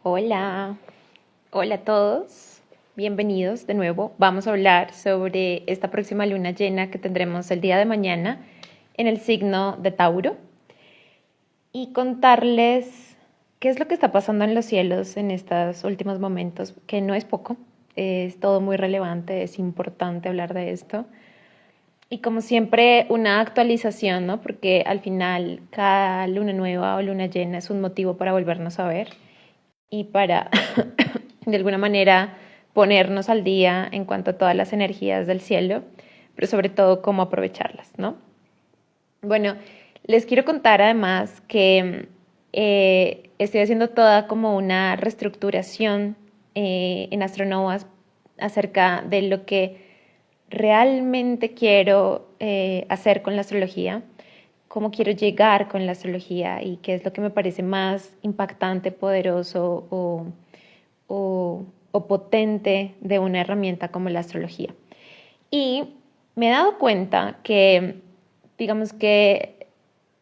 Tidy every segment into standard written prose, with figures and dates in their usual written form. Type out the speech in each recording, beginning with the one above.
Hola, hola a todos, bienvenidos de nuevo. Vamos a hablar sobre esta próxima luna llena que tendremos el día de mañana en el signo de Tauro y contarles qué es lo que está pasando en los cielos en estos últimos momentos, que no es poco, es todo muy relevante, es importante hablar de esto. Y como siempre, una actualización, ¿no? Porque al final cada luna nueva o luna llena es un motivo para volvernos a ver y para, de alguna manera, ponernos al día en cuanto a todas las energías del cielo, pero sobre todo cómo aprovecharlas, ¿no? Bueno, les quiero contar además que estoy haciendo toda como una reestructuración en Astronovas acerca de lo que realmente quiero hacer con la astrología, cómo quiero llegar con la astrología y qué es lo que me parece más impactante, poderoso o potente de una herramienta como la astrología. Y me he dado cuenta que, digamos que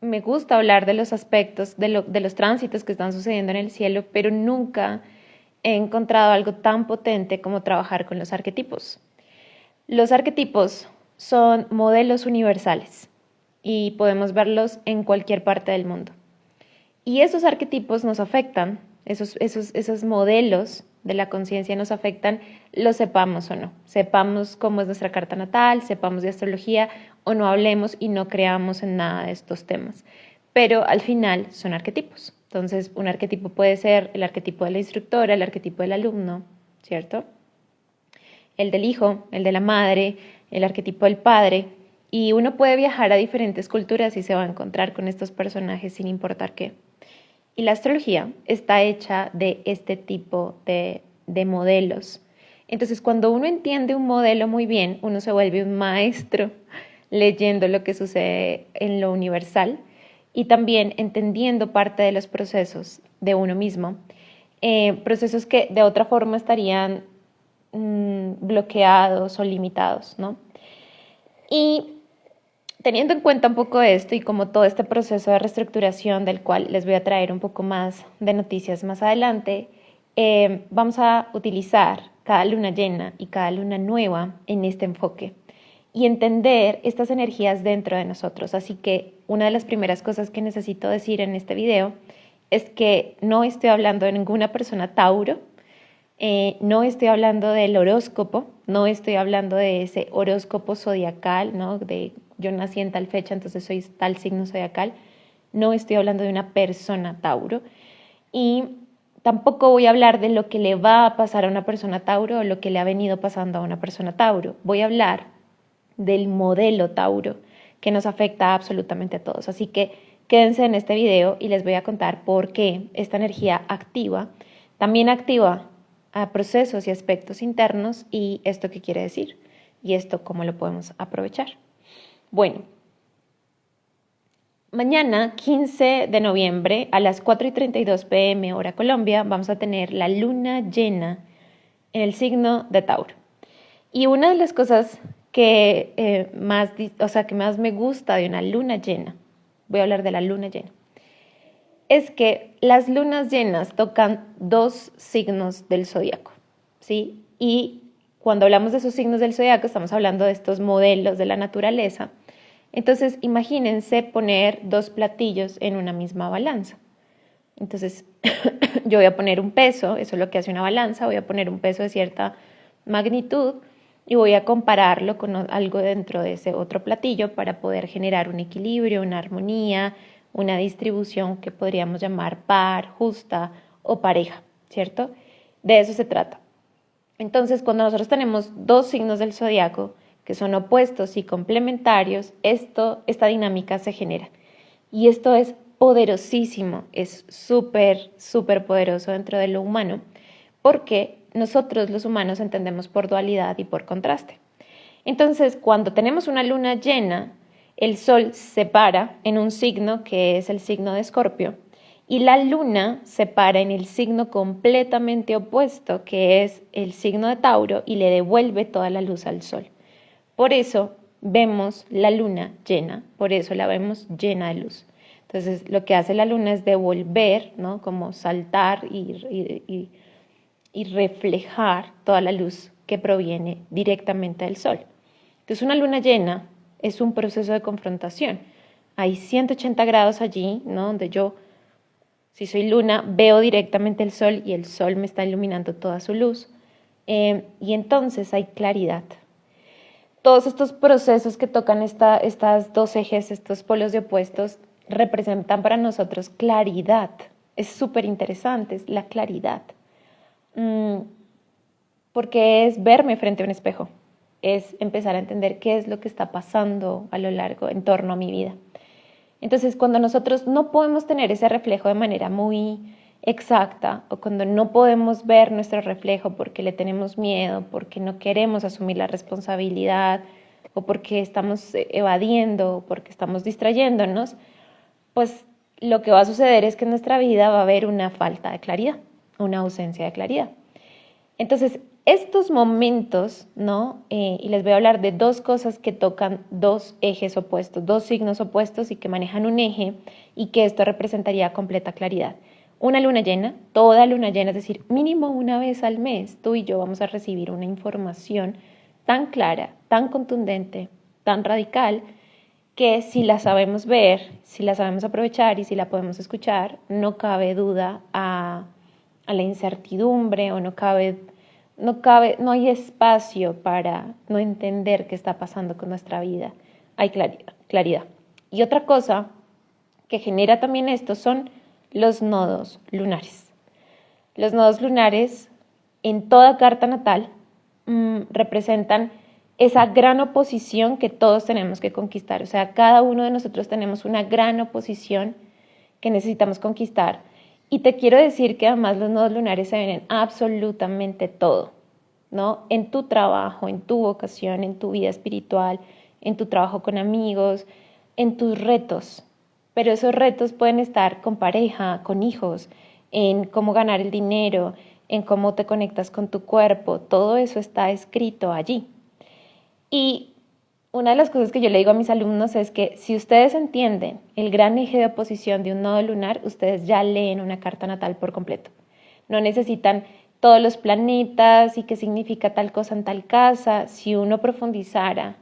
me gusta hablar de los aspectos, de los tránsitos que están sucediendo en el cielo, pero nunca he encontrado algo tan potente como trabajar con los arquetipos. Los arquetipos son modelos universales y podemos verlos en cualquier parte del mundo. Y esos arquetipos nos afectan, esos modelos de la conciencia nos afectan, lo sepamos o no. Sepamos cómo es nuestra carta natal, sepamos de astrología o no hablemos y no creamos en nada de estos temas. Pero al final son arquetipos. Entonces, un arquetipo puede ser el arquetipo de la instructora, el arquetipo del alumno, ¿cierto? El del hijo, el de la madre, el arquetipo del padre. Y uno puede viajar a diferentes culturas y se va a encontrar con estos personajes sin importar qué. Y la astrología está hecha de este tipo de modelos. Entonces, cuando uno entiende un modelo muy bien, uno se vuelve un maestro leyendo lo que sucede en lo universal y también entendiendo parte de los procesos de uno mismo, procesos que de otra forma estarían bloqueados o limitados, ¿no? Y teniendo en cuenta un poco esto y como todo este proceso de reestructuración del cual les voy a traer un poco más de noticias más adelante, vamos a utilizar cada luna llena y cada luna nueva en este enfoque y entender estas energías dentro de nosotros. Así que una de las primeras cosas que necesito decir en este video es que no estoy hablando de ninguna persona Tauro, no estoy hablando del horóscopo, no estoy hablando de ese horóscopo zodiacal, ¿no? De yo nací en tal fecha, entonces soy tal signo zodiacal. No estoy hablando de una persona Tauro. Y tampoco voy a hablar de lo que le va a pasar a una persona Tauro o lo que le ha venido pasando a una persona Tauro. Voy a hablar del modelo Tauro que nos afecta absolutamente a todos. Así que quédense en este video y les voy a contar por qué esta energía activa también activa a procesos y aspectos internos y esto qué quiere decir y esto cómo lo podemos aprovechar. Bueno, mañana 15 de noviembre a las 4:32 p.m. hora Colombia vamos a tener la luna llena en el signo de Tauro. Y una de las cosas que más me gusta de una luna llena, voy a hablar de la luna llena, es que las lunas llenas tocan dos signos del zodiaco, ¿sí? Y cuando hablamos de esos signos del zodiaco estamos hablando de estos modelos de la naturaleza. Entonces, imagínense poner dos platillos en una misma balanza. Entonces, yo voy a poner un peso, eso es lo que hace una balanza, voy a poner un peso de cierta magnitud y voy a compararlo con algo dentro de ese otro platillo para poder generar un equilibrio, una armonía, una distribución que podríamos llamar par, justa o pareja, ¿cierto? De eso se trata. Entonces, cuando nosotros tenemos dos signos del zodiaco que son opuestos y complementarios, esta dinámica se genera. Y esto es poderosísimo, es súper, súper poderoso dentro de lo humano, porque nosotros los humanos entendemos por dualidad y por contraste. Entonces, cuando tenemos una luna llena, el Sol se para en un signo que es el signo de Escorpio y la luna se para en el signo completamente opuesto que es el signo de Tauro y le devuelve toda la luz al Sol. Por eso vemos la luna llena, por eso la vemos llena de luz. Entonces, lo que hace la luna es devolver, ¿no? Como saltar y reflejar toda la luz que proviene directamente del sol. Entonces, una luna llena es un proceso de confrontación. Hay 180 grados allí, ¿no? Donde yo, si soy luna, veo directamente el sol y el sol me está iluminando toda su luz. Y entonces hay claridad. Todos estos procesos que tocan estas dos ejes, estos polos de opuestos, representan para nosotros claridad. Es súper interesante, es la claridad. Porque es verme frente a un espejo, es empezar a entender qué es lo que está pasando a lo largo, en torno a mi vida. Entonces, cuando nosotros no podemos tener ese reflejo de manera muy exacta, o cuando no podemos ver nuestro reflejo porque le tenemos miedo, porque no queremos asumir la responsabilidad, o porque estamos evadiendo, o porque estamos distrayéndonos, pues lo que va a suceder es que en nuestra vida va a haber una falta de claridad, una ausencia de claridad. Entonces, estos momentos, ¿no? Y les voy a hablar de dos cosas que tocan dos ejes opuestos, dos signos opuestos y que manejan un eje y que esto representaría completa claridad. Una luna llena, toda luna llena, es decir, mínimo una vez al mes, tú y yo vamos a recibir una información tan clara, tan contundente, tan radical, que si la sabemos ver, si la sabemos aprovechar y si la podemos escuchar, no cabe duda a la incertidumbre o no hay espacio para no entender qué está pasando con nuestra vida. Hay claridad. Y otra cosa que genera también esto son los nodos lunares. Los nodos lunares en toda carta natal representan esa gran oposición que todos tenemos que conquistar. O sea, cada uno de nosotros tenemos una gran oposición que necesitamos conquistar. Y te quiero decir que además los nodos lunares se ven en absolutamente todo, ¿no? En tu trabajo, en tu vocación, en tu vida espiritual, en tu trabajo con amigos, en tus retos. Pero esos retos pueden estar con pareja, con hijos, en cómo ganar el dinero, en cómo te conectas con tu cuerpo. Todo eso está escrito allí. Y una de las cosas que yo le digo a mis alumnos es que si ustedes entienden el gran eje de oposición de un nodo lunar, ustedes ya leen una carta natal por completo. No necesitan todos los planetas y qué significa tal cosa en tal casa. Si uno profundizara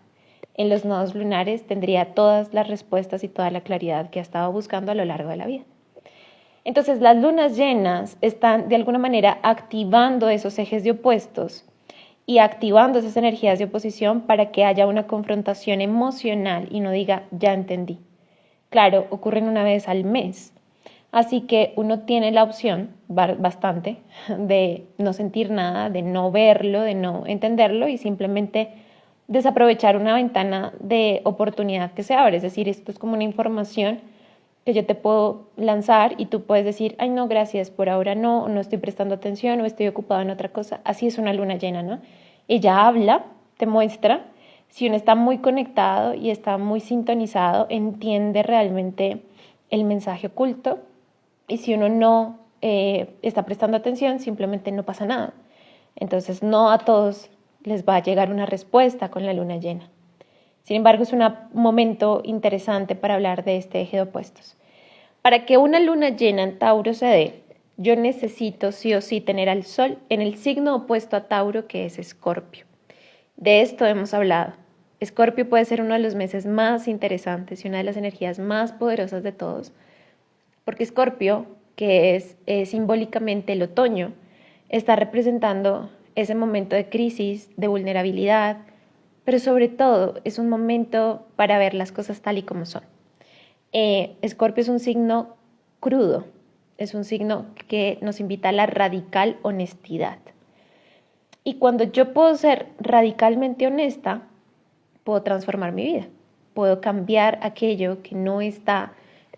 en los nodos lunares, tendría todas las respuestas y toda la claridad que ha estado buscando a lo largo de la vida. Entonces, las lunas llenas están de alguna manera activando esos ejes de opuestos y activando esas energías de oposición para que haya una confrontación emocional y no diga, ya entendí. Claro, ocurren una vez al mes, así que uno tiene la opción, bastante, de no sentir nada, de no verlo, de no entenderlo y simplemente desaprovechar una ventana de oportunidad que se abre. Es decir, esto es como una información que yo te puedo lanzar y tú puedes decir, ay no, gracias, por ahora no estoy prestando atención o estoy ocupado en otra cosa. Así es una luna llena, ¿no? Ella habla, te muestra, si uno está muy conectado y está muy sintonizado, entiende realmente el mensaje oculto y si uno no está prestando atención, simplemente no pasa nada. Entonces no a todos les va a llegar una respuesta con la luna llena. Sin embargo, es un momento interesante para hablar de este eje de opuestos. Para que una luna llena en Tauro se dé, yo necesito sí o sí tener al Sol en el signo opuesto a Tauro, que es Escorpio. De esto hemos hablado. Escorpio puede ser uno de los meses más interesantes y una de las energías más poderosas de todos, porque Escorpio, que es simbólicamente el otoño, está representando ese momento de crisis, de vulnerabilidad, pero sobre todo es un momento para ver las cosas tal y como son. Escorpio es un signo crudo, es un signo que nos invita a la radical honestidad. Y cuando yo puedo ser radicalmente honesta, puedo transformar mi vida, puedo cambiar aquello que no está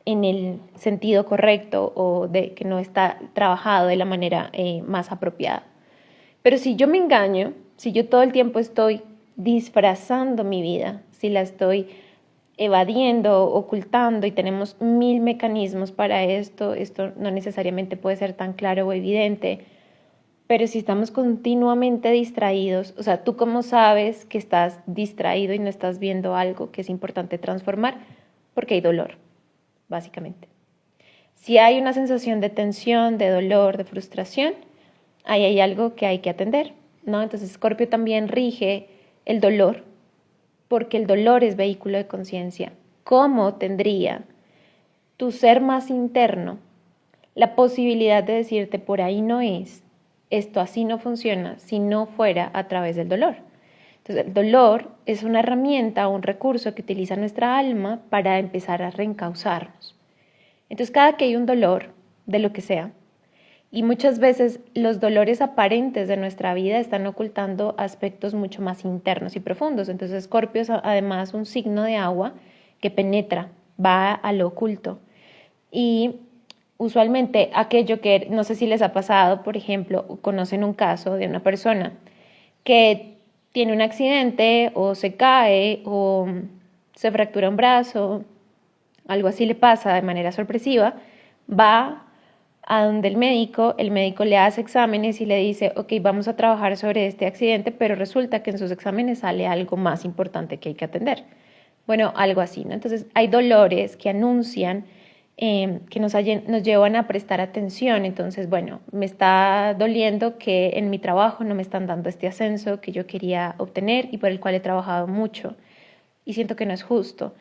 en el sentido correcto o que no está trabajado de la manera más apropiada. Pero si yo me engaño, si yo todo el tiempo estoy disfrazando mi vida, si la estoy evadiendo, ocultando y tenemos 1000 mecanismos para esto no necesariamente puede ser tan claro o evidente, pero si estamos continuamente distraídos, o sea, ¿tú cómo sabes que estás distraído y no estás viendo algo que es importante transformar? Porque hay dolor. básicamente. Si hay una sensación de tensión, de dolor, de frustración, ahí hay algo que hay que atender, ¿no? Entonces, Escorpio también rige el dolor, porque el dolor es vehículo de conciencia. ¿Cómo tendría tu ser más interno la posibilidad de decirte por ahí no es, esto así no funciona, si no fuera a través del dolor? Entonces, el dolor es una herramienta, un recurso que utiliza nuestra alma para empezar a reencauzarnos. Entonces, cada que hay un dolor, de lo que sea, y muchas veces los dolores aparentes de nuestra vida están ocultando aspectos mucho más internos y profundos. Entonces, Escorpio es además un signo de agua que penetra, va a lo oculto. Y usualmente aquello que, no sé si les ha pasado, por ejemplo, conocen un caso de una persona que tiene un accidente o se cae o se fractura un brazo, algo así le pasa de manera sorpresiva, va a donde el médico le hace exámenes y le dice, ok, vamos a trabajar sobre este accidente, pero resulta que en sus exámenes sale algo más importante que hay que atender. Bueno, algo así, ¿no? Entonces hay dolores que anuncian que nos llevan a prestar atención. Entonces, bueno, me está doliendo que en mi trabajo no me están dando este ascenso que yo quería obtener y por el cual he trabajado mucho y siento que no es justo.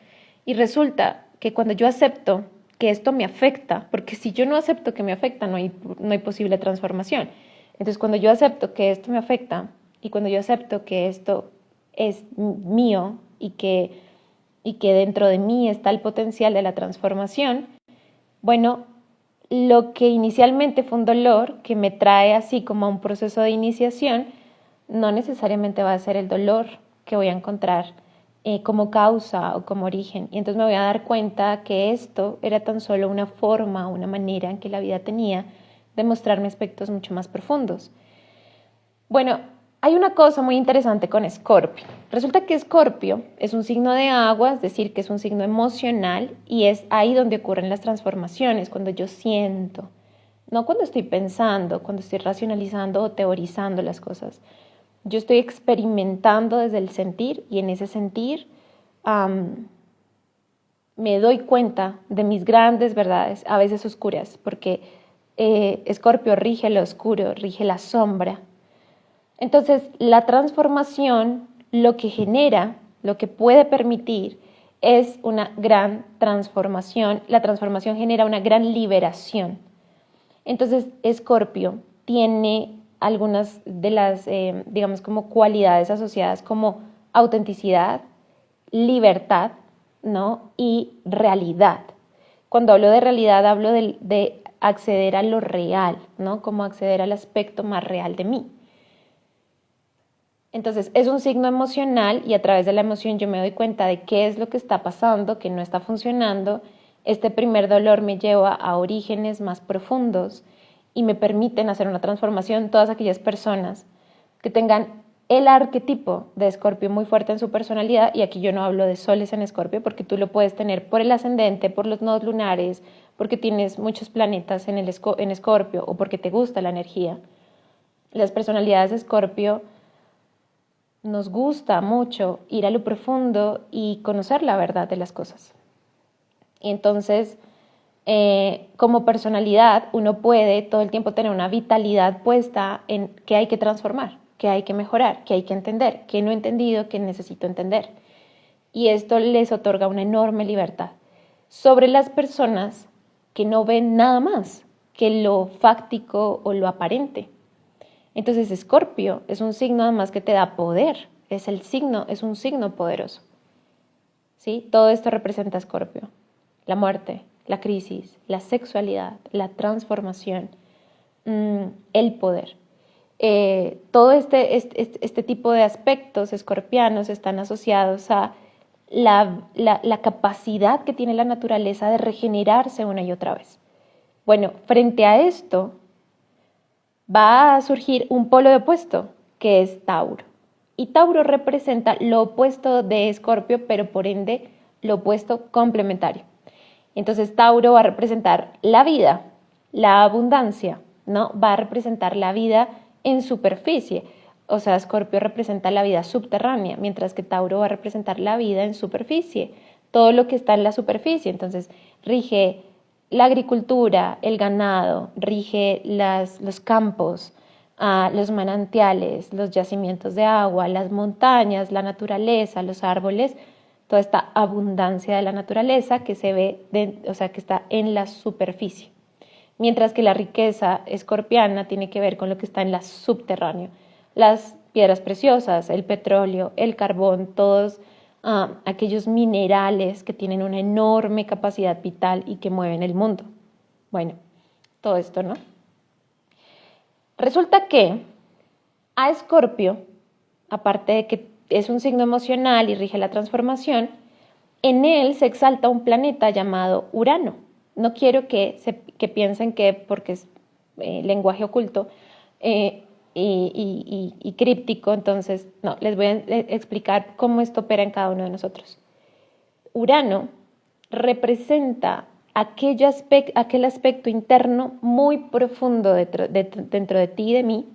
Y resulta que cuando yo acepto que esto me afecta, porque si yo no acepto que me afecta, no hay posible transformación. Entonces, cuando yo acepto que esto me afecta y cuando yo acepto que esto es mío y que dentro de mí está el potencial de la transformación, bueno, lo que inicialmente fue un dolor que me trae así como a un proceso de iniciación, no necesariamente va a ser el dolor que voy a encontrar como causa o como origen. Y entonces me voy a dar cuenta que esto era tan solo una forma, una manera en que la vida tenía de mostrarme aspectos mucho más profundos. Bueno, hay una cosa muy interesante con Escorpio. Resulta que Escorpio es un signo de agua, es decir, que es un signo emocional y es ahí donde ocurren las transformaciones, cuando yo siento, no cuando estoy pensando, cuando estoy racionalizando o teorizando las cosas. Yo estoy experimentando desde el sentir y en ese sentir me doy cuenta de mis grandes verdades, a veces oscuras, porque Escorpio rige lo oscuro, rige la sombra. Entonces, la transformación, lo que genera, lo que puede permitir, es una gran transformación. La transformación genera una gran liberación. Entonces, Escorpio tiene algunas de las, digamos, como cualidades asociadas como autenticidad, libertad, ¿no? Y realidad. Cuando hablo de realidad, hablo de acceder a lo real, ¿no? Como acceder al aspecto más real de mí. Entonces, es un signo emocional y a través de la emoción yo me doy cuenta de qué es lo que está pasando, que no está funcionando. Este primer dolor me lleva a orígenes más profundos y me permiten hacer una transformación. Todas aquellas personas que tengan el arquetipo de Escorpio muy fuerte en su personalidad, y aquí yo no hablo de soles en Escorpio porque tú lo puedes tener por el ascendente, por los nodos lunares, porque tienes muchos planetas en Escorpio o porque te gusta la energía. Las personalidades de Escorpio nos gusta mucho ir a lo profundo y conocer la verdad de las cosas. Y entonces, como personalidad, uno puede todo el tiempo tener una vitalidad puesta en qué hay que transformar, qué hay que mejorar, qué hay que entender, qué no he entendido, qué necesito entender. Y esto les otorga una enorme libertad sobre las personas que no ven nada más que lo fáctico o lo aparente. Entonces, Escorpio es un signo además que te da poder, es un signo poderoso. ¿Sí? Todo esto representa Escorpio: la muerte, la crisis, la sexualidad, la transformación, el poder. Todo este tipo de aspectos escorpianos están asociados a la capacidad que tiene la naturaleza de regenerarse una y otra vez. Bueno, frente a esto va a surgir un polo opuesto, que es Tauro. Y Tauro representa lo opuesto de Escorpio, pero por ende lo opuesto complementario. Entonces Tauro va a representar la vida, la abundancia, ¿no? Va a representar la vida en superficie. O sea, Escorpio representa la vida subterránea, mientras que Tauro va a representar la vida en superficie. todo lo que está en la superficie. Entonces, rige la agricultura, el ganado, rige los campos, los manantiales, los yacimientos de agua, las montañas, la naturaleza, los árboles, toda esta abundancia de la naturaleza que se ve, o sea, que está en la superficie. Mientras que la riqueza escorpiana tiene que ver con lo que está en la subterráneo. Las piedras preciosas, el petróleo, el carbón, todos aquellos minerales que tienen una enorme capacidad vital y que mueven el mundo. Bueno, todo esto, ¿no? Resulta que a Escorpio, aparte de que es un signo emocional y rige la transformación, en él se exalta un planeta llamado Urano. No quiero que piensen que porque es lenguaje oculto y críptico, entonces no, les voy a explicar cómo esto opera en cada uno de nosotros. Urano representa aquel aspecto interno muy profundo dentro de ti y de mí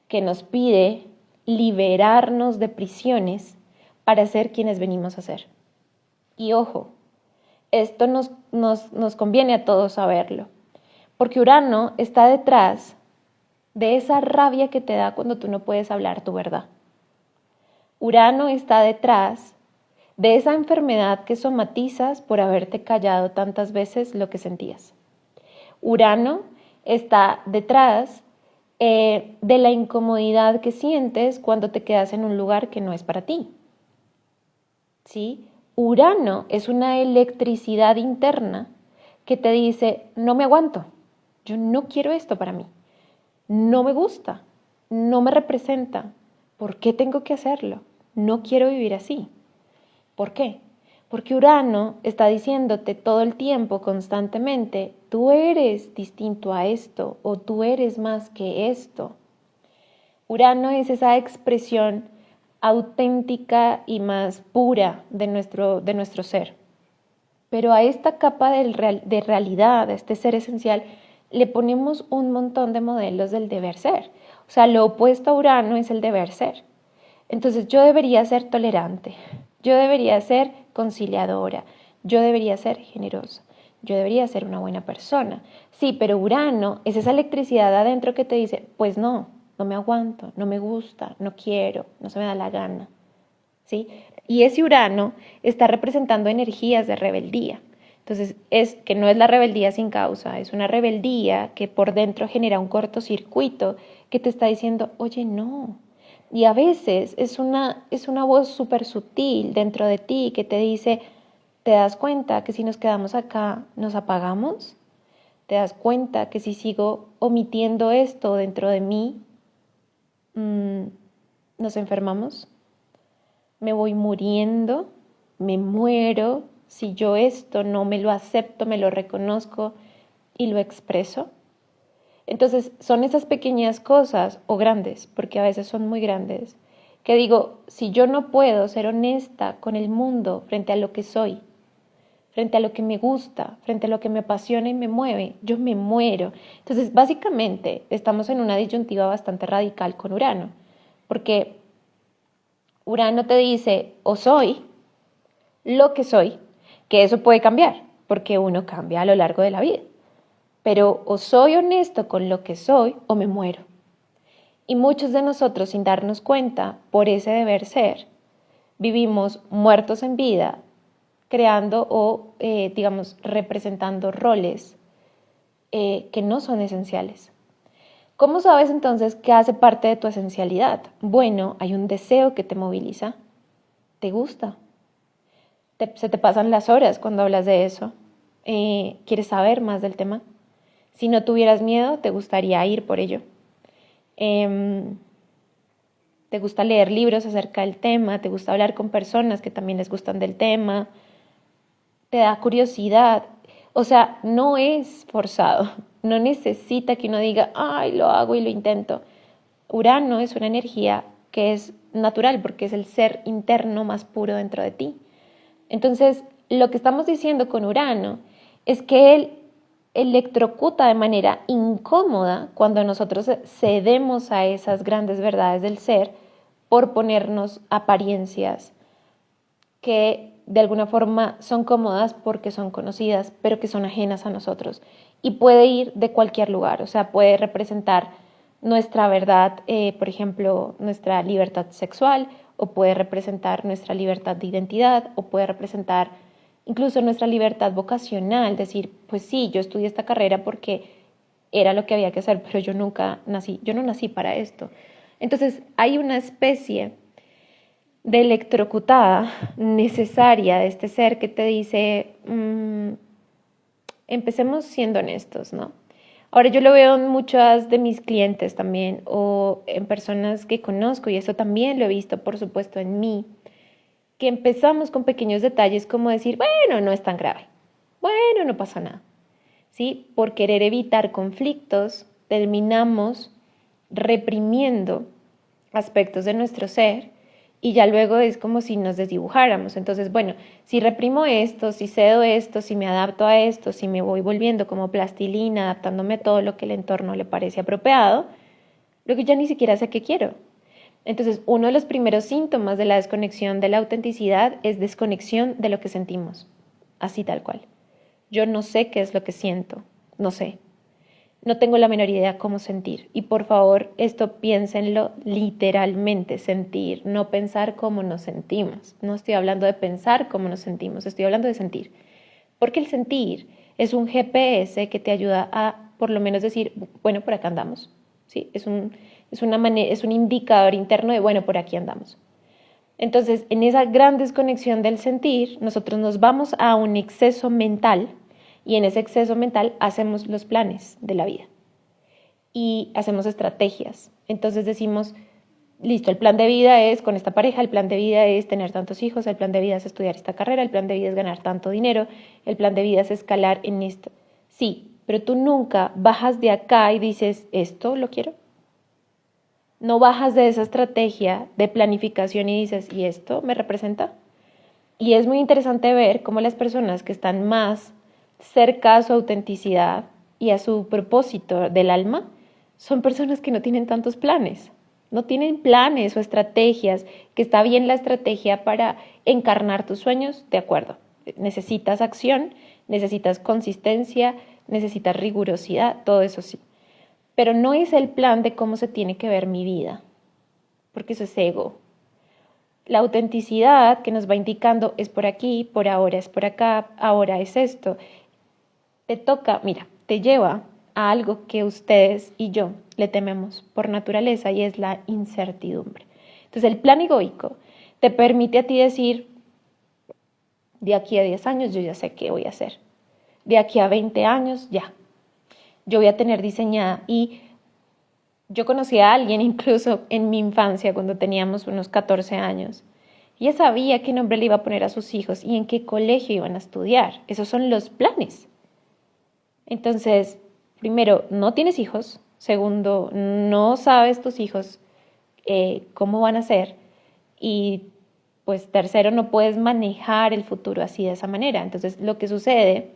que nos pide liberarnos de prisiones para ser quienes venimos a ser. Y ojo, esto nos conviene a todos saberlo, porque Urano está detrás de esa rabia que te da cuando tú no puedes hablar tu verdad. Urano está detrás de esa enfermedad que somatizas por haberte callado tantas veces lo que sentías. Urano está detrás de la incomodidad que sientes cuando te quedas en un lugar que no es para ti. ¿Sí? Urano es una electricidad interna que te dice, no me aguanto, yo no quiero esto para mí, no me gusta, no me representa, ¿por qué tengo que hacerlo? No quiero vivir así. ¿Por qué? Porque Urano está diciéndote todo el tiempo, constantemente, tú eres distinto a esto o tú eres más que esto. Urano es esa expresión auténtica y más pura de nuestro ser. Pero a esta capa de realidad, a este ser esencial, le ponemos un montón de modelos del deber ser. O sea, lo opuesto a Urano es el deber ser. Entonces yo debería ser tolerante, yo debería ser conciliadora, yo debería ser generosa, yo debería ser una buena persona. Sí, pero Urano es esa electricidad adentro que te dice, pues no me aguanto, no me gusta, no quiero, no se me da la gana. ¿Sí? Y ese Urano está representando energías de rebeldía. Entonces, es que no es la rebeldía sin causa, es una rebeldía que por dentro genera un cortocircuito que te está diciendo, oye, no. Y a veces es una voz súper sutil dentro de ti que te dice, ¿te das cuenta que si nos quedamos acá nos apagamos? ¿Te das cuenta que si sigo omitiendo esto dentro de mí, nos enfermamos? Me voy muriendo, me muero, si yo esto no me lo acepto, me lo reconozco y lo expreso. Entonces son esas pequeñas cosas, o grandes, porque a veces son muy grandes, que digo, si yo no puedo ser honesta con el mundo frente a lo que soy, frente a lo que me gusta, frente a lo que me apasiona y me mueve, yo me muero. Entonces básicamente estamos en una disyuntiva bastante radical con Urano, porque Urano te dice, o soy lo que soy, que eso puede cambiar, porque uno cambia a lo largo de la vida. Pero o soy honesto con lo que soy o me muero. Y muchos de nosotros, sin darnos cuenta, por ese deber ser, vivimos muertos en vida, creando o, representando roles que no son esenciales. ¿Cómo sabes entonces qué hace parte de tu esencialidad? Bueno, hay un deseo que te moviliza. ¿Te gusta? Se te pasan las horas cuando hablas de eso. ¿Quieres saber más del tema? Si no tuvieras miedo, ¿te gustaría ir por ello? ¿Te gusta leer libros acerca del tema? ¿Te gusta hablar con personas que también les gustan del tema? ¿Te da curiosidad? O sea, no es forzado. No necesita que uno diga, ay, lo hago y lo intento. Urano es una energía que es natural porque es el ser interno más puro dentro de ti. Entonces, lo que estamos diciendo con Urano es que él electrocuta de manera incómoda cuando nosotros cedemos a esas grandes verdades del ser por ponernos apariencias que de alguna forma son cómodas porque son conocidas, pero que son ajenas a nosotros. Y puede ir de cualquier lugar, o sea, puede representar nuestra verdad, por ejemplo, nuestra libertad sexual, o puede representar nuestra libertad de identidad, o puede representar incluso nuestra libertad vocacional, decir, pues sí, yo estudié esta carrera porque era lo que había que hacer, pero yo no nací para esto. Entonces hay una especie de electrocutada necesaria de este ser que te dice, empecemos siendo honestos, ¿no? Ahora yo lo veo en muchas de mis clientes también o en personas que conozco y eso también lo he visto, por supuesto, en mí, que empezamos con pequeños detalles como decir, bueno, no es tan grave, bueno, no pasa nada, ¿sí? Por querer evitar conflictos, terminamos reprimiendo aspectos de nuestro ser y ya luego es como si nos desdibujáramos. Entonces, bueno, si reprimo esto, si cedo esto, si me adapto a esto, si me voy volviendo como plastilina, adaptándome a todo lo que el entorno le parece apropiado, luego ya ni siquiera sé qué quiero. Entonces, uno de los primeros síntomas de la desconexión de la autenticidad es desconexión de lo que sentimos, así tal cual. Yo no sé qué es lo que siento, no sé. No tengo la menor idea cómo sentir. Y por favor, esto piénsenlo literalmente, sentir, no pensar cómo nos sentimos. No estoy hablando de pensar cómo nos sentimos, estoy hablando de sentir. Porque el sentir es un GPS que te ayuda a, por lo menos, decir, bueno, por acá andamos. ¿Sí? Es un indicador interno de, bueno, por aquí andamos. Entonces, en esa gran desconexión del sentir, nosotros nos vamos a un exceso mental y en ese exceso mental hacemos los planes de la vida y hacemos estrategias. Entonces decimos, listo, el plan de vida es con esta pareja, el plan de vida es tener tantos hijos, el plan de vida es estudiar esta carrera, el plan de vida es ganar tanto dinero, el plan de vida es escalar en esto. Sí, pero tú nunca bajas de acá y dices, ¿esto lo quiero? No bajas de esa estrategia de planificación y dices, ¿y esto me representa? Y es muy interesante ver cómo las personas que están más cerca a su autenticidad y a su propósito del alma son personas que no tienen tantos planes. No tienen planes o estrategias, que está bien la estrategia para encarnar tus sueños, de acuerdo. Necesitas acción, necesitas consistencia, necesitas rigurosidad, todo eso sí. Pero no es el plan de cómo se tiene que ver mi vida, porque eso es ego. La autenticidad que nos va indicando es por aquí, por ahora es por acá, ahora es esto. Te toca, mira, te lleva a algo que ustedes y yo le tememos por naturaleza y es la incertidumbre. Entonces el plan egoico te permite a ti decir, de aquí a 10 años yo ya sé qué voy a hacer. De aquí a 20 años ya. Yo voy a tener diseñada y yo conocí a alguien incluso en mi infancia cuando teníamos unos 14 años. Ella sabía qué nombre le iba a poner a sus hijos y en qué colegio iban a estudiar. Esos son los planes. Entonces, primero, no tienes hijos. Segundo, no sabes tus hijos cómo van a ser. Y pues tercero, no puedes manejar el futuro así de esa manera. Entonces, lo que sucede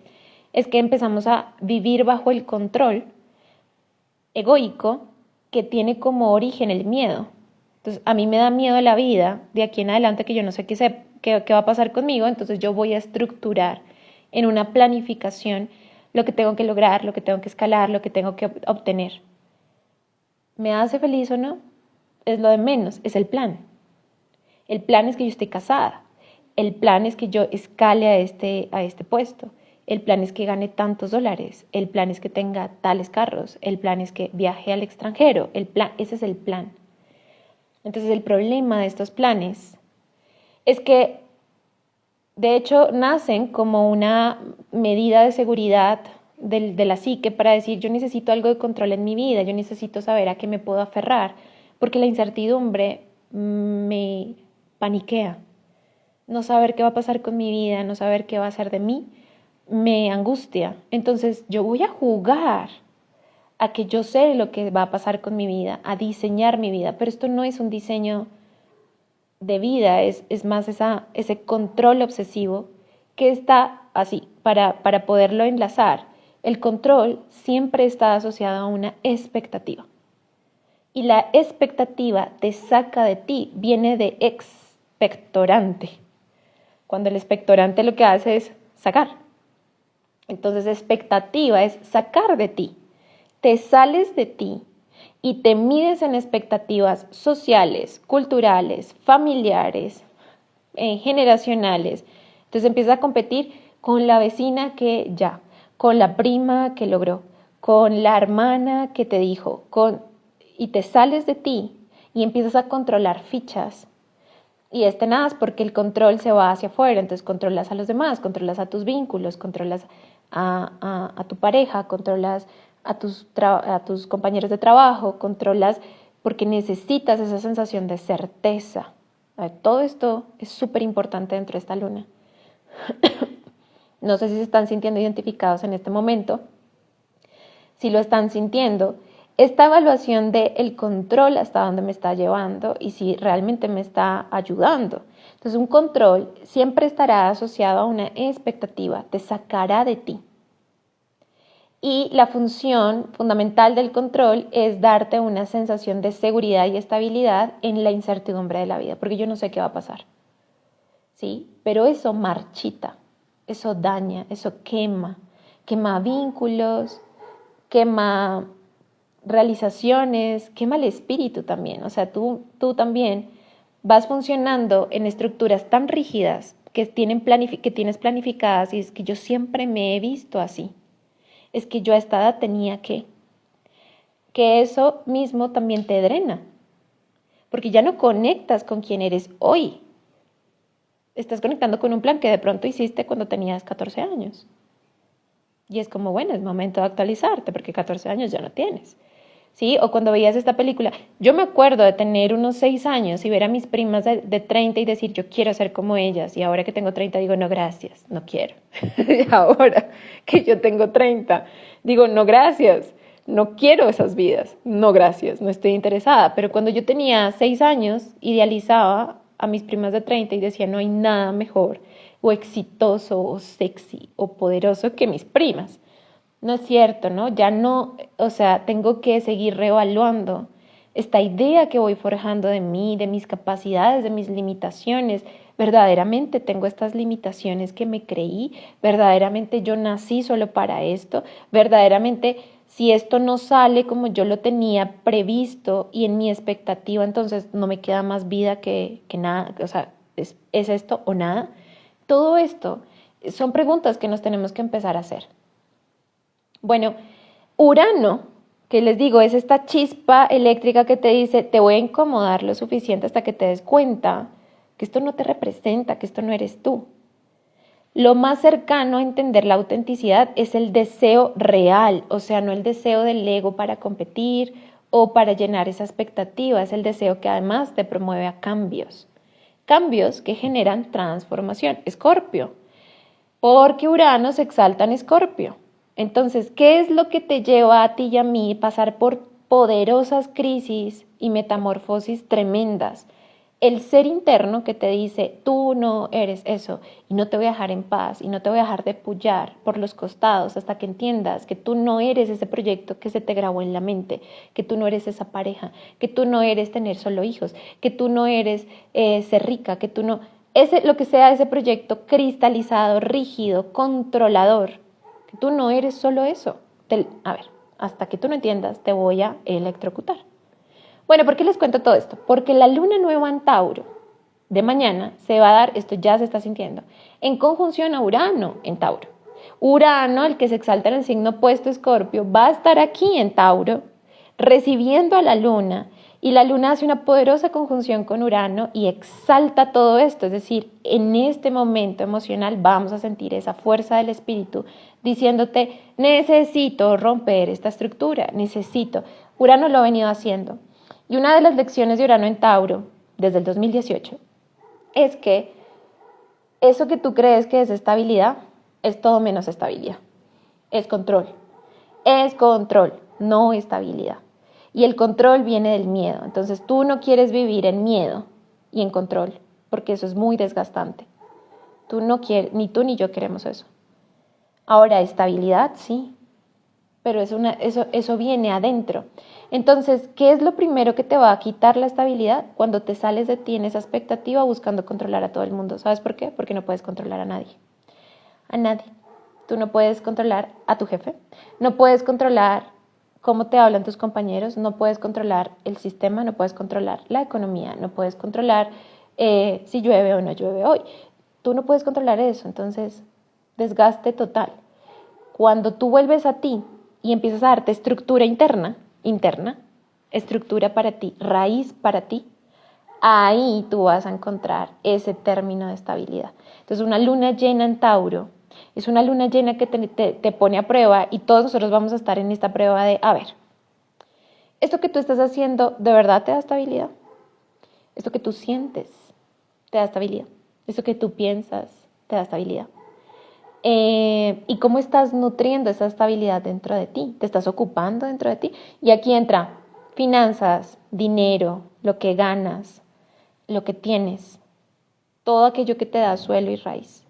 es que empezamos a vivir bajo el control egoico que tiene como origen el miedo. Entonces, a mí me da miedo la vida de aquí en adelante que yo no sé qué va a pasar conmigo, entonces yo voy a estructurar en una planificación lo que tengo que lograr, lo que tengo que escalar, lo que tengo que obtener. ¿Me hace feliz o no? Es lo de menos, es el plan. El plan es que yo esté casada. El plan es que yo escale a este puesto. El plan es que gane tantos dólares. El plan es que tenga tales carros. El plan es que viaje al extranjero. Ese es el plan. Entonces el problema de estos planes es que de hecho nacen como una medida de seguridad de la psique para decir yo necesito algo de control en mi vida, yo necesito saber a qué me puedo aferrar, porque la incertidumbre me paniquea. No saber qué va a pasar con mi vida, no saber qué va a hacer de mí, me angustia. Entonces yo voy a jugar a que yo sé lo que va a pasar con mi vida, a diseñar mi vida, pero esto no es un diseño de vida, es más ese control obsesivo que está así, para poderlo enlazar. El control siempre está asociado a una expectativa. Y la expectativa te saca de ti, viene de expectorante. cuando el expectorante lo que hace es sacar. Entonces, expectativa es sacar de ti. Te sales de ti y te mides en expectativas sociales, culturales, familiares, generacionales. Entonces empiezas a competir con la vecina que ya, con la prima que logró, con la hermana que te dijo, y te sales de ti y empiezas a controlar fichas. Y es tenaz porque el control se va hacia afuera, entonces controlas a los demás, controlas a tus vínculos, controlas a tu pareja, controlas a tus compañeros de trabajo, controlas porque necesitas esa sensación de certeza. Todo esto es súper importante dentro de esta luna. No sé si se están sintiendo identificados en este momento. Si lo están sintiendo, esta evaluación del control hasta dónde me está llevando y si realmente me está ayudando. Entonces, un control siempre estará asociado a una expectativa, te sacará de ti. Y la función fundamental del control es darte una sensación de seguridad y estabilidad en la incertidumbre de la vida, porque yo no sé qué va a pasar. ¿Sí? Pero eso marchita, eso daña, eso quema vínculos, quema realizaciones, quema el espíritu también. O sea, tú también vas funcionando en estructuras tan rígidas que tienes planificadas y es que yo siempre me he visto así. Es que yo a esta edad tenía que eso mismo también te drena, porque ya no conectas con quien eres hoy. Estás conectando con un plan que de pronto hiciste cuando tenías 14 años. Y es como, bueno, es momento de actualizarte, porque 14 años ya no tienes. ¿Sí? O cuando veías esta película, yo me acuerdo de tener unos 6 años y ver a mis primas de 30 y decir, yo quiero ser como ellas, y ahora que tengo 30 digo, no, gracias, no quiero. Ahora que yo tengo 30, digo, no, gracias, no quiero esas vidas, no, gracias, no estoy interesada. Pero cuando yo tenía 6 años, idealizaba a mis primas de 30 y decía, no hay nada mejor, o exitoso, o sexy, o poderoso que mis primas. No es cierto, ¿no? Ya no, o sea, tengo que seguir reevaluando esta idea que voy forjando de mí, de mis capacidades, de mis limitaciones. ¿Verdaderamente tengo estas limitaciones que me creí? ¿Verdaderamente yo nací solo para esto? ¿Verdaderamente si esto no sale como yo lo tenía previsto y en mi expectativa, entonces no me queda más vida que nada? O sea, ¿es esto o nada? Todo esto son preguntas que nos tenemos que empezar a hacer. Bueno, Urano, que les digo, es esta chispa eléctrica que te dice, te voy a incomodar lo suficiente hasta que te des cuenta que esto no te representa, que esto no eres tú. Lo más cercano a entender la autenticidad es el deseo real, o sea, no el deseo del ego para competir o para llenar esa expectativa, es el deseo que además te promueve a cambios que generan transformación. Escorpio, porque Urano se exalta en Escorpio. Entonces, ¿qué es lo que te lleva a ti y a mí a pasar por poderosas crisis y metamorfosis tremendas? El ser interno que te dice, tú no eres eso y no te voy a dejar en paz y no te voy a dejar de pullar por los costados hasta que entiendas que tú no eres ese proyecto que se te grabó en la mente, que tú no eres esa pareja, que tú no eres tener solo hijos, que tú no eres ser rica, que tú no... lo que sea ese proyecto cristalizado, rígido, controlador. Tú no eres solo eso. A ver, hasta que tú no entiendas, te voy a electrocutar. Bueno, ¿por qué les cuento todo esto? Porque la luna nueva en Tauro de mañana se va a dar, esto ya se está sintiendo, en conjunción a Urano en Tauro. Urano, el que se exalta en el signo opuesto Escorpio, va a estar aquí en Tauro, recibiendo a la luna, y la luna hace una poderosa conjunción con Urano y exalta todo esto. Es decir, en este momento emocional vamos a sentir esa fuerza del espíritu diciéndote, necesito romper esta estructura, necesito. Urano lo ha venido haciendo. Y una de las lecciones de Urano en Tauro, desde el 2018, es que eso que tú crees que es estabilidad, es todo menos estabilidad. Es control, no estabilidad. Y el control viene del miedo. Entonces tú no quieres vivir en miedo y en control, porque eso es muy desgastante. Tú no quieres, ni tú ni yo queremos eso. Ahora, estabilidad, sí. pero eso viene adentro. Entonces, ¿qué es lo primero que te va a quitar la estabilidad? Cuando te sales de ti en esa expectativa buscando controlar a todo el mundo. ¿Sabes por qué? Porque no puedes controlar a nadie. A nadie. Tú no puedes controlar a tu jefe, no puedes controlar cómo te hablan tus compañeros, no puedes controlar el sistema, no puedes controlar la economía, no puedes controlar si llueve o no llueve hoy. Tú no puedes controlar eso, entonces desgaste total. Cuando tú vuelves a ti y empiezas a darte estructura interna, estructura para ti, raíz para ti, ahí tú vas a encontrar ese término de estabilidad. Entonces una luna llena en Tauro es una luna llena que te pone a prueba y todos nosotros vamos a estar en esta prueba de, a ver, ¿esto que tú estás haciendo de verdad te da estabilidad? ¿Esto que tú sientes te da estabilidad? ¿Esto que tú piensas te da estabilidad? ¿Y cómo estás nutriendo esa estabilidad dentro de ti? ¿Te estás ocupando dentro de ti? Y aquí entra finanzas, dinero, lo que ganas, lo que tienes, todo aquello que te da suelo y raíz.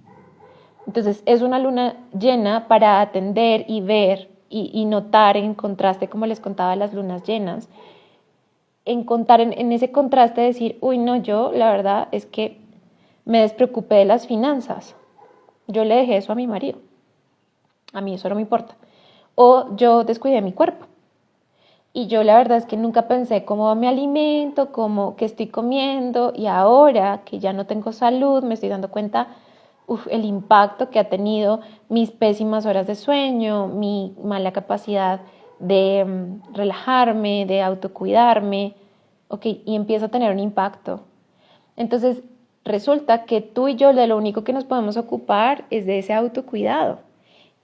Entonces es una luna llena para atender y ver y notar en contraste, como les contaba las lunas llenas, en ese contraste decir, uy, no, yo la verdad es que me despreocupé de las finanzas. Yo le dejé eso a mi marido. A mí eso no me importa. O yo descuidé mi cuerpo. Y yo la verdad es que nunca pensé cómo me alimento, cómo qué estoy comiendo. Y ahora que ya no tengo salud, me estoy dando cuenta el impacto que ha tenido mis pésimas horas de sueño, mi mala capacidad de relajarme, de autocuidarme. Y empieza a tener un impacto. Entonces, resulta que tú y yo de lo único que nos podemos ocupar es de ese autocuidado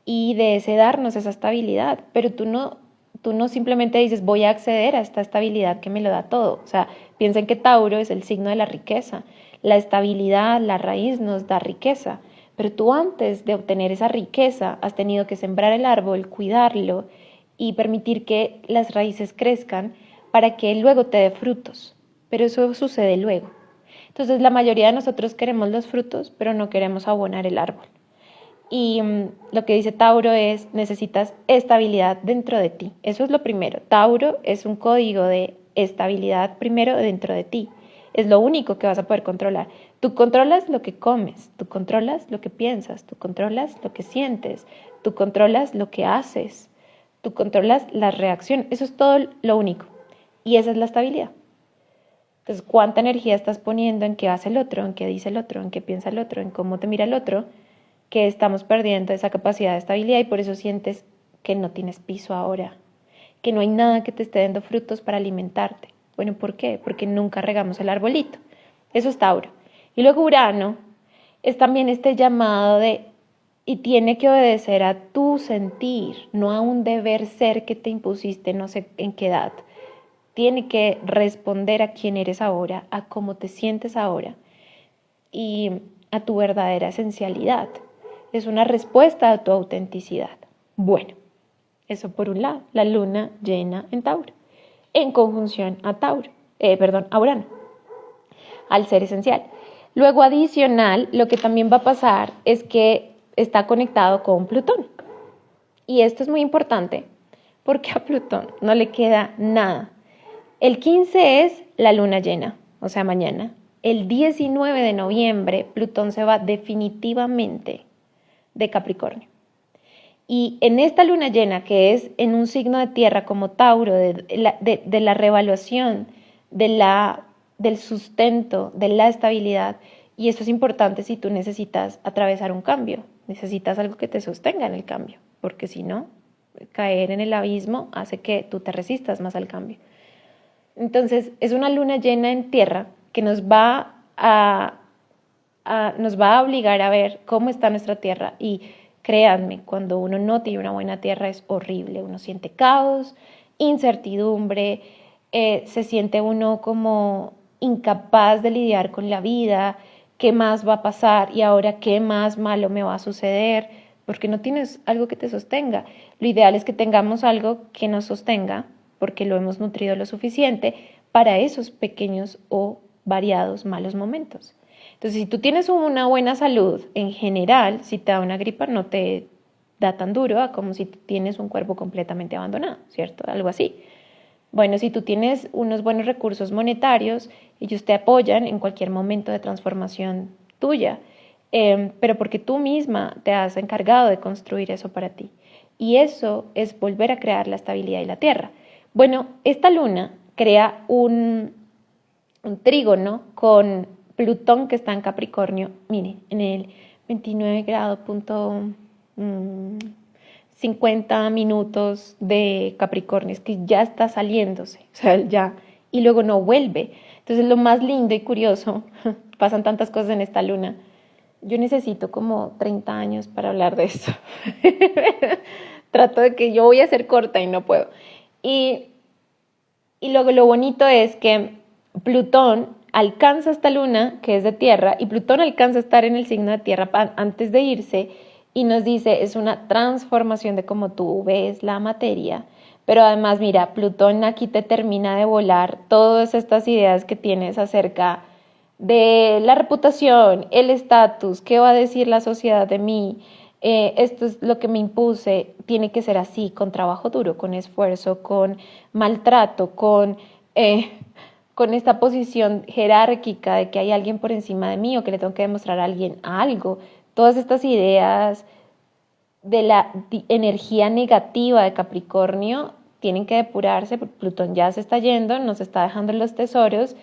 y de ese darnos esa estabilidad, pero tú no simplemente dices voy a acceder a esta estabilidad que me lo da todo. O sea, piensen que Tauro es el signo de la riqueza. La estabilidad, la raíz nos da riqueza, pero tú antes de obtener esa riqueza has tenido que sembrar el árbol, cuidarlo y permitir que las raíces crezcan para que luego te dé frutos, pero eso sucede luego. Entonces la mayoría de nosotros queremos los frutos, pero no queremos abonar el árbol. Y lo que dice Tauro es, necesitas estabilidad dentro de ti. Eso es lo primero. Tauro es un código de estabilidad primero dentro de ti. Es lo único que vas a poder controlar. Tú controlas lo que comes, tú controlas lo que piensas, tú controlas lo que sientes, tú controlas lo que haces, tú controlas las reacciones. Eso es todo lo único. Y esa es la estabilidad. Entonces, ¿cuánta energía estás poniendo en qué hace el otro, en qué dice el otro, en qué piensa el otro, en cómo te mira el otro? Que estamos perdiendo esa capacidad de estabilidad y por eso sientes que no tienes piso ahora, que no hay nada que te esté dando frutos para alimentarte. Bueno, ¿por qué? Porque nunca regamos el arbolito. Eso es Tauro. Y luego Urano es también este llamado de, y tiene que obedecer a tu sentir, no a un deber ser que te impusiste no sé en qué edad. Tiene que responder a quién eres ahora, a cómo te sientes ahora y a tu verdadera esencialidad. Es una respuesta a tu autenticidad. Bueno, eso por un lado, la luna llena en Tauro, en conjunción a a Urano, al ser esencial. Luego adicional, lo que también va a pasar es que está conectado con Plutón. Y esto es muy importante porque a Plutón no le queda nada. El 15 es la luna llena, o sea, mañana. El 19 de noviembre, Plutón se va definitivamente de Capricornio. Y en esta luna llena, que es en un signo de tierra como Tauro, de la revaluación, del sustento, de la estabilidad, y esto es importante si tú necesitas atravesar un cambio, necesitas algo que te sostenga en el cambio, porque si no, caer en el abismo hace que tú te resistas más al cambio. Entonces, es una luna llena en tierra que nos va a obligar a ver cómo está nuestra tierra. Y créanme, cuando uno no tiene una buena tierra es horrible. Uno siente caos, incertidumbre, se siente uno como incapaz de lidiar con la vida, qué más va a pasar y ahora qué más malo me va a suceder, porque no tienes algo que te sostenga. Lo ideal es que tengamos algo que nos sostenga, porque lo hemos nutrido lo suficiente para esos pequeños o variados malos momentos. Entonces, si tú tienes una buena salud en general, si te da una gripa no te da tan duro a como si tienes un cuerpo completamente abandonado, ¿cierto? Algo así. Bueno, si tú tienes unos buenos recursos monetarios, ellos te apoyan en cualquier momento de transformación tuya, pero porque tú misma te has encargado de construir eso para ti. Y eso es volver a crear la estabilidad de la Tierra. Bueno, esta luna crea un trígono con Plutón que está en Capricornio, mire, en el 29 grado punto 50 minutos de Capricornio, es que ya está saliéndose, o sea, ya, y luego no vuelve. Entonces lo más lindo y curioso, pasan tantas cosas en esta luna, yo necesito como 30 años para hablar de eso. Trato de que yo voy a ser corta y no puedo. Y luego lo bonito es que Plutón alcanza esta luna, que es de tierra, y Plutón alcanza a estar en el signo de tierra antes de irse, y nos dice, es una transformación de cómo tú ves la materia, pero además, mira, Plutón aquí te termina de volar todas estas ideas que tienes acerca de la reputación, el estatus, qué va a decir la sociedad de mí, esto es lo que me impuse, tiene que ser así, con trabajo duro, con esfuerzo, con maltrato, con esta posición jerárquica de que hay alguien por encima de mí o que le tengo que demostrar a alguien algo. Todas estas ideas de la energía negativa de Capricornio tienen que depurarse, porque Plutón ya se está yendo, nos está dejando los tesoros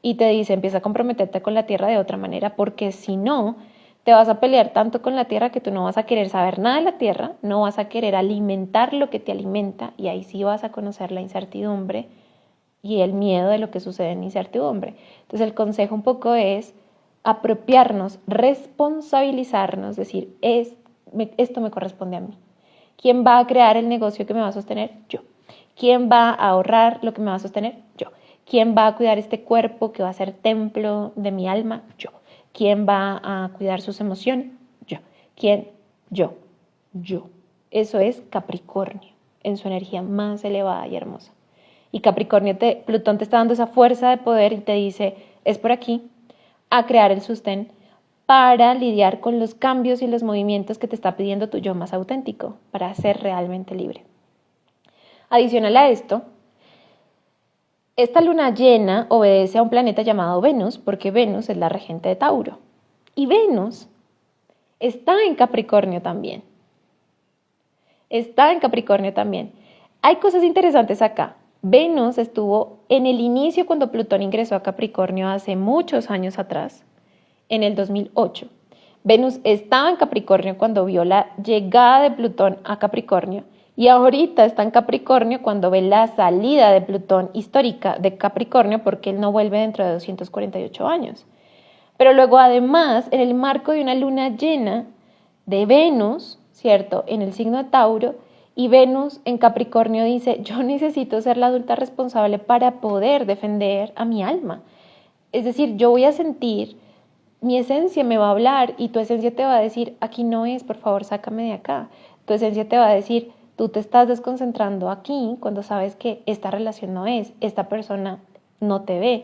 y te dice, empieza a comprometerte con la Tierra de otra manera, porque si no, te vas a pelear tanto con la Tierra que tú no vas a querer saber nada de la Tierra, no vas a querer alimentar lo que te alimenta y ahí sí vas a conocer la incertidumbre y el miedo de lo que sucede en incertidumbre. Entonces el consejo un poco es apropiarnos, responsabilizarnos, decir, esto me corresponde a mí. ¿Quién va a crear el negocio que me va a sostener? Yo. ¿Quién va a ahorrar lo que me va a sostener? Yo. ¿Quién va a cuidar este cuerpo que va a ser templo de mi alma? Yo. ¿Quién va a cuidar sus emociones? Yo. ¿Quién? Yo. Eso es Capricornio, en su energía más elevada y hermosa. Y Capricornio, Plutón te está dando esa fuerza de poder y te dice, es por aquí, a crear el sostén para lidiar con los cambios y los movimientos que te está pidiendo tu yo más auténtico, para ser realmente libre. Adicional a esto, esta luna llena obedece a un planeta llamado Venus, porque Venus es la regente de Tauro. Y Venus está en Capricornio también. Hay cosas interesantes acá. Venus estuvo en el inicio cuando Plutón ingresó a Capricornio hace muchos años atrás, en el 2008. Venus estaba en Capricornio cuando vio la llegada de Plutón a Capricornio y ahorita está en Capricornio cuando ve la salida de Plutón histórica de Capricornio porque él no vuelve dentro de 248 años. Pero luego además, en el marco de una luna llena de Venus, ¿cierto? En el signo de Tauro, y Venus en Capricornio dice, yo necesito ser la adulta responsable para poder defender a mi alma. Es decir, yo voy a sentir, mi esencia me va a hablar y tu esencia te va a decir, aquí no es, por favor, sácame de acá. Tu esencia te va a decir, tú te estás desconcentrando aquí cuando sabes que esta relación no es, esta persona no te ve,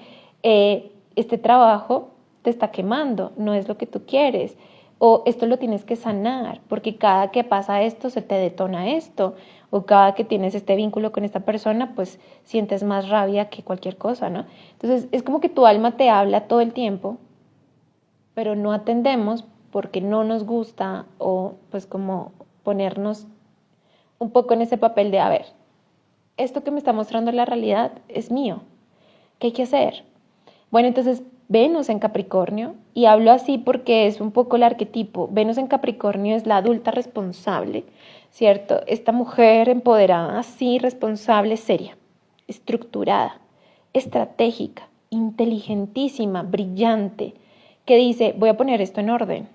este trabajo te está quemando, no es lo que tú quieres. O esto lo tienes que sanar, porque cada que pasa esto se te detona esto, o cada que tienes este vínculo con esta persona, pues sientes más rabia que cualquier cosa, ¿no? Entonces es como que tu alma te habla todo el tiempo, pero no atendemos porque no nos gusta o pues como ponernos un poco en ese papel de, a ver, esto que me está mostrando la realidad es mío, ¿qué hay que hacer? Bueno, entonces Venus en Capricornio, y hablo así porque es un poco el arquetipo, Venus en Capricornio es la adulta responsable, ¿cierto? Esta mujer empoderada, así, responsable, seria, estructurada, estratégica, inteligentísima, brillante, que dice, voy a poner esto en orden,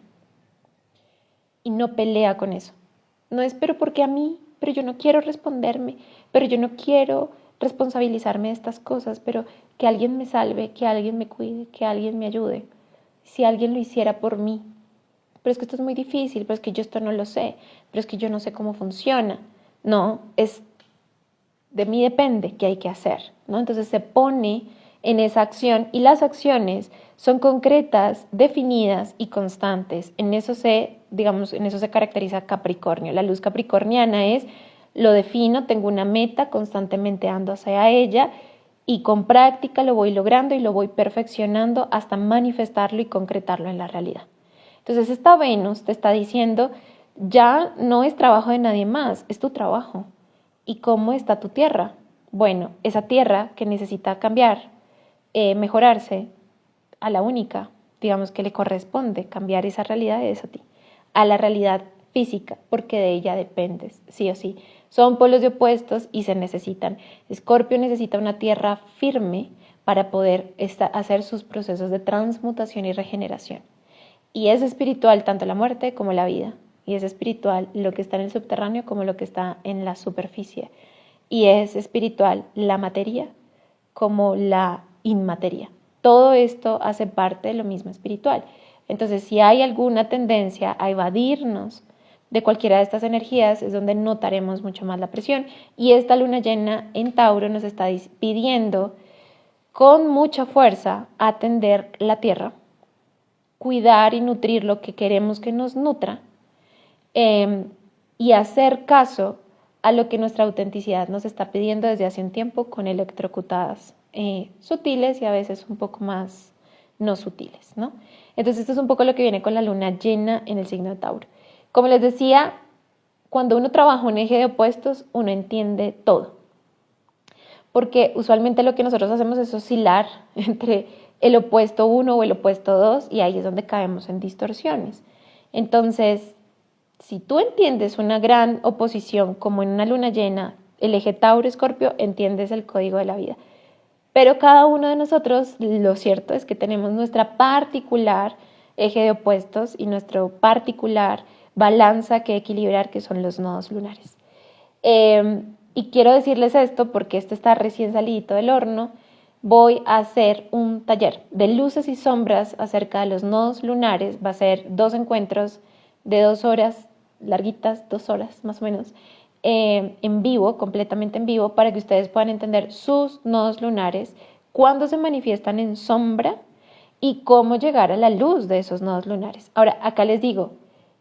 y no pelea con eso. No es, pero ¿por qué a mí? Pero yo no quiero responderme, pero yo no quiero responsabilizarme de estas cosas, pero que alguien me salve, que alguien me cuide, que alguien me ayude. Si alguien lo hiciera por mí. Pero es que esto es muy difícil, pero es que yo esto no lo sé, pero es que yo no sé cómo funciona. No, de mí depende qué hay que hacer, ¿no? Entonces se pone en esa acción, y las acciones son concretas, definidas y constantes. En eso en eso se caracteriza Capricornio. La luz capricorniana es: lo defino, tengo una meta, constantemente ando hacia ella y con práctica lo voy logrando y lo voy perfeccionando hasta manifestarlo y concretarlo en la realidad. Entonces esta Venus te está diciendo: ya no es trabajo de nadie más, es tu trabajo. ¿Y cómo está tu tierra? Bueno, esa tierra que necesita cambiar, mejorarse, a la única, digamos, que le corresponde cambiar esa realidad es a ti, a la realidad física, porque de ella dependes, sí o sí. Son polos de opuestos y se necesitan. Escorpio necesita una tierra firme para poder hacer sus procesos de transmutación y regeneración. Y es espiritual tanto la muerte como la vida. Y es espiritual lo que está en el subterráneo como lo que está en la superficie. Y es espiritual la materia como la inmateria. Todo esto hace parte de lo mismo espiritual. Entonces, si hay alguna tendencia a evadirnos de cualquiera de estas energías, es donde notaremos mucho más la presión. Y esta luna llena en Tauro nos está pidiendo con mucha fuerza atender la tierra, cuidar y nutrir lo que queremos que nos nutra, y hacer caso a lo que nuestra autenticidad nos está pidiendo desde hace un tiempo, con electrocutadas sutiles y a veces un poco más no sutiles, ¿no? Entonces esto es un poco lo que viene con la luna llena en el signo de Tauro. Como les decía, cuando uno trabaja un eje de opuestos, uno entiende todo. Porque usualmente lo que nosotros hacemos es oscilar entre el opuesto 1 o el opuesto 2 y ahí es donde caemos en distorsiones. Entonces, si tú entiendes una gran oposición como en una luna llena, el eje Tauro-Escorpio, entiendes el código de la vida. Pero cada uno de nosotros, lo cierto es que tenemos nuestra particular eje de opuestos y nuestro particular balanza que equilibrar, que son los nodos lunares. Y quiero decirles esto porque esto está recién salidito del horno. Voy a hacer un taller de luces y sombras acerca de los nodos lunares. Va a ser 2 encuentros de 2 horas, larguitas, 2 horas más o menos, en vivo, completamente en vivo, para que ustedes puedan entender sus nodos lunares, cuándo se manifiestan en sombra y cómo llegar a la luz de esos nodos lunares. Ahora, acá les digo,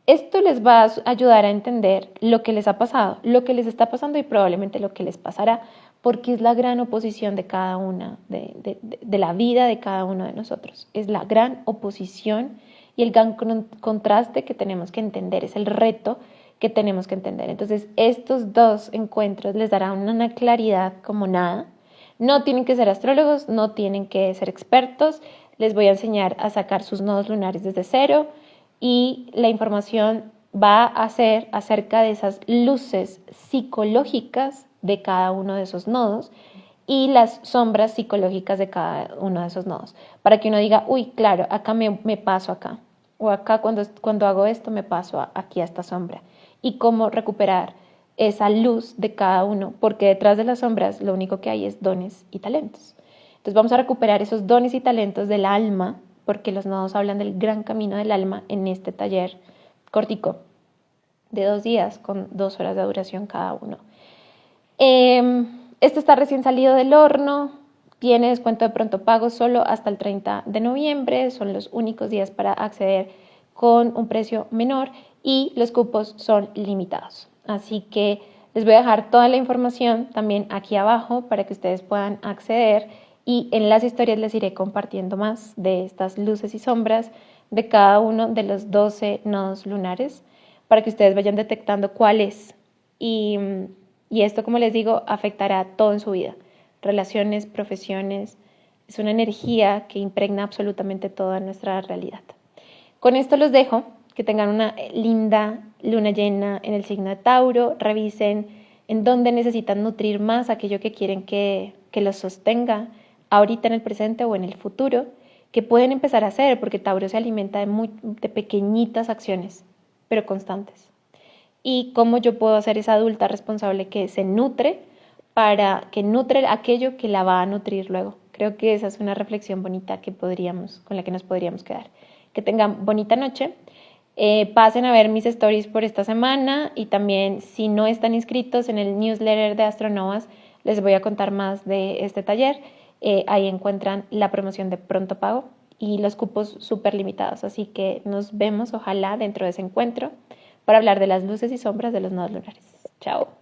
esto les va a ayudar a entender lo que les ha pasado, lo que les está pasando y probablemente lo que les pasará, porque es la gran oposición de cada una, de la vida de cada uno de nosotros. Es la gran oposición y el gran contraste que tenemos que entender, es el reto que tenemos que entender. Entonces, estos 2 encuentros les darán una claridad como nada. No tienen que ser astrólogos, no tienen que ser expertos. Les voy a enseñar a sacar sus nodos lunares desde cero y la información va a ser acerca de esas luces psicológicas de cada uno de esos nodos y las sombras psicológicas de cada uno de esos nodos. Para que uno diga, uy, claro, acá me paso acá. O acá cuando hago esto me paso aquí a esta sombra. Y cómo recuperar esa luz de cada uno, porque detrás de las sombras lo único que hay es dones y talentos. Entonces vamos a recuperar esos dones y talentos del alma, porque los nodos hablan del gran camino del alma en este taller cortico de 2 días con 2 horas de duración cada uno. Esto está recién salido del horno, tiene descuento de pronto pago solo hasta el 30 de noviembre, son los únicos días para acceder con un precio menor y los cupos son limitados. Así que les voy a dejar toda la información también aquí abajo para que ustedes puedan acceder y en las historias les iré compartiendo más de estas luces y sombras de cada uno de los 12 nodos lunares para que ustedes vayan detectando cuál es. Y esto, como les digo, afectará todo en su vida. Relaciones, profesiones, es una energía que impregna absolutamente toda nuestra realidad. Con esto los dejo, que tengan una linda luna llena en el signo de Tauro, revisen en dónde necesitan nutrir más aquello que quieren que los sostenga ahorita en el presente o en el futuro, que pueden empezar a hacer, porque Tauro se alimenta de pequeñitas acciones, pero constantes. Y cómo yo puedo hacer esa adulta responsable que se nutre para que nutre aquello que la va a nutrir luego. Creo que esa es una reflexión bonita con la que nos podríamos quedar. Que tengan bonita noche. Pasen a ver mis stories por esta semana y también si no están inscritos en el newsletter de Astronovas les voy a contar más de este taller Ahí encuentran la promoción de pronto pago y los cupos súper limitados. Así que nos vemos, ojalá, dentro de ese encuentro para hablar de las luces y sombras de los nodos lunares. Chao.